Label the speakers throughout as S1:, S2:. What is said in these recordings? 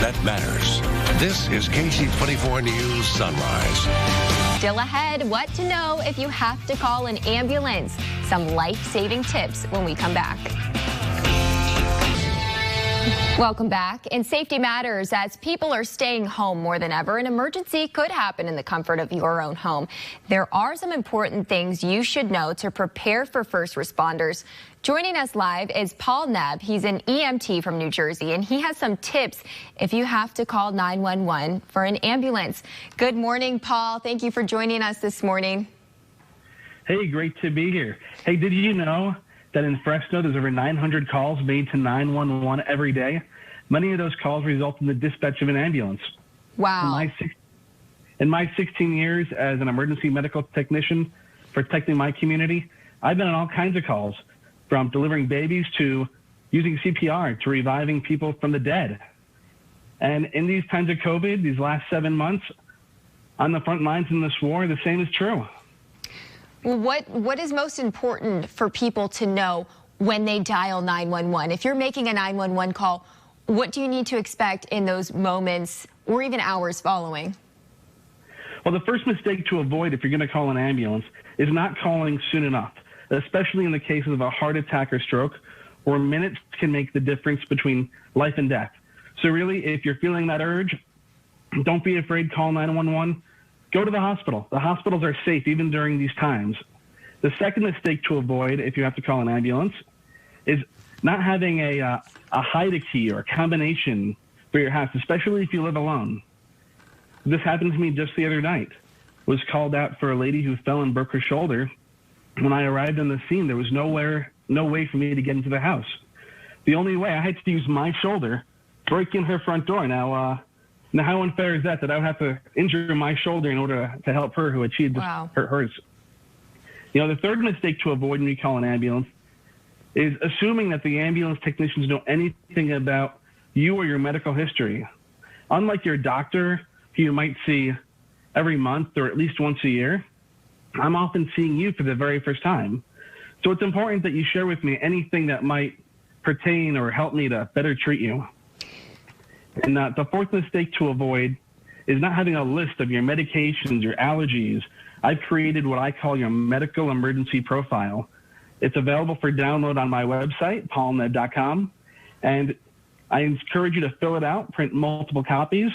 S1: that matters. This is KC24 News Sunrise.
S2: Still ahead, what to know if you have to call an ambulance. Some life-saving tips when we come back. Welcome back. And safety matters as people are staying home more than ever. An emergency could happen in the comfort of your own home. There are some important things you should know to prepare for first responders. Joining us live is Paul Nebb. He's an EMT from New Jersey, and he has some tips if you have to call 911 for an ambulance. Good morning, Paul. Thank you for joining us this morning.
S3: Hey, great to be here. Hey, did you know that in Fresno, there's over 900 calls made to 911 every day? Many of those calls result in the dispatch of an ambulance.
S2: Wow.
S3: In my 16 years as an emergency medical technician protecting my community, I've been on all kinds of calls, from delivering babies to using CPR to reviving people from the dead. And in these times of COVID, these last 7 months, on the front lines in this war, the same is true.
S2: What is most important for people to know when they dial 911? If you're making a 911 call, what do you need to expect in those moments or even hours following?
S3: Well, the first mistake to avoid if you're going to call an ambulance is not calling soon enough, especially in the cases of a heart attack or stroke, where minutes can make the difference between life and death. So really, if you're feeling that urge, don't be afraid, call 911. Go to the hospital. The hospitals are safe even during these times. The second mistake to avoid if you have to call an ambulance is not having a hide-a-key or a combination for your house, especially if you live alone. This happened to me just the other night. I was called out for a lady who fell and broke her shoulder. When I arrived on the scene, there was no way for me to get into the house. The only way, I had to use my shoulder, break in her front door. Now how unfair is that I would have to injure my shoulder in order to help her who achieved hers? You know, the third mistake to avoid when you call an ambulance is assuming that the ambulance technicians know anything about you or your medical history. Unlike your doctor, who you might see every month or at least once a year, I'm often seeing you for the very first time. So it's important that you share with me anything that might pertain or help me to better treat you. And the fourth mistake to avoid is not having a list of your medications, your allergies. I've created what I call your medical emergency profile. It's available for download on my website, paulnebb.com. And I encourage you to fill it out, print multiple copies.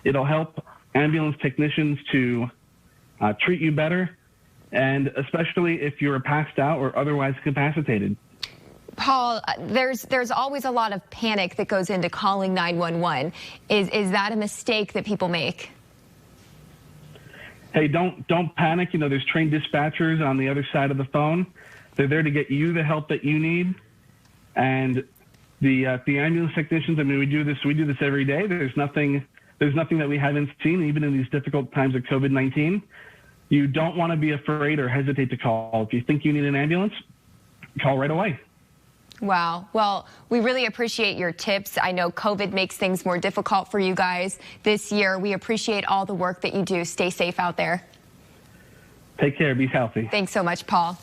S3: It'll help ambulance technicians to treat you better, and especially if you're passed out or otherwise incapacitated.
S2: Paul, there's always a lot of panic that goes into calling 911. Is that a mistake that people make?
S3: Hey, don't panic. You know, there's trained dispatchers on the other side of the phone. They're there to get you the help that you need. And the ambulance technicians, I mean, we do this every day. There's nothing that we haven't seen, even in these difficult times of COVID-19. You don't want to be afraid or hesitate to call. If you think you need an ambulance, call right away.
S2: Wow. Well, we really appreciate your tips. I know COVID makes things more difficult for you guys this year. We appreciate all the work that you do. Stay safe out there.
S3: Take care. Be healthy.
S2: Thanks so much, Paul.